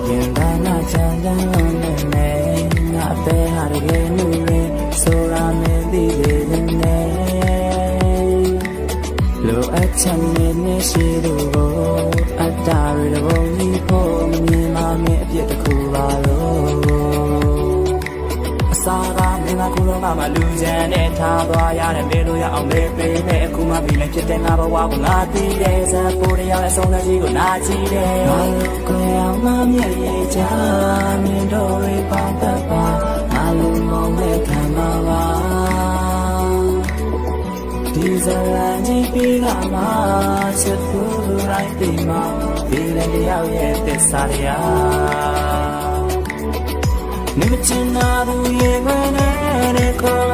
ရင်သာနာချမ်းသာလို့နဲ့ငါအသေးဟာတကယ်မှုလေးဆိုတာမင်းသိလေနဲ့လိုအပ်ချင်နေရှိလို့အတ္တရတဲ့ဘုံကြီးဖို့မမြင်မမြင်အပြစ်တစ်ခုပါလို့အစားကမင်းကကိုယ်တော့မှလူချမ်းနဲ့ထားသွားရတဲ့မေလို့ရအောင်လေးပေးနဲ့အခုမှပြီလည်းဖြစ်တဲ့ငါဘဝကိုငါသိတယ်ဇက်ပိုးရရဲ့ဆုံးသက်ကြီးကိုနာကြည့်တယ်ငါတို့ကိုယ်အောင်မမြင်ရကြမင်းတို့ရိပောင်းသက်ပါငါလုံးမောင်းမဲ့ခံပါပါဒီဇလန်ကြီးပြီးကမှချစ်သူတိုင်းဒီမှာဒီလည်းတယောက်ရဲ့သစ္စာတရားနေမချင်တာဘူးရဲ့ငွေနဲ့ခေါ်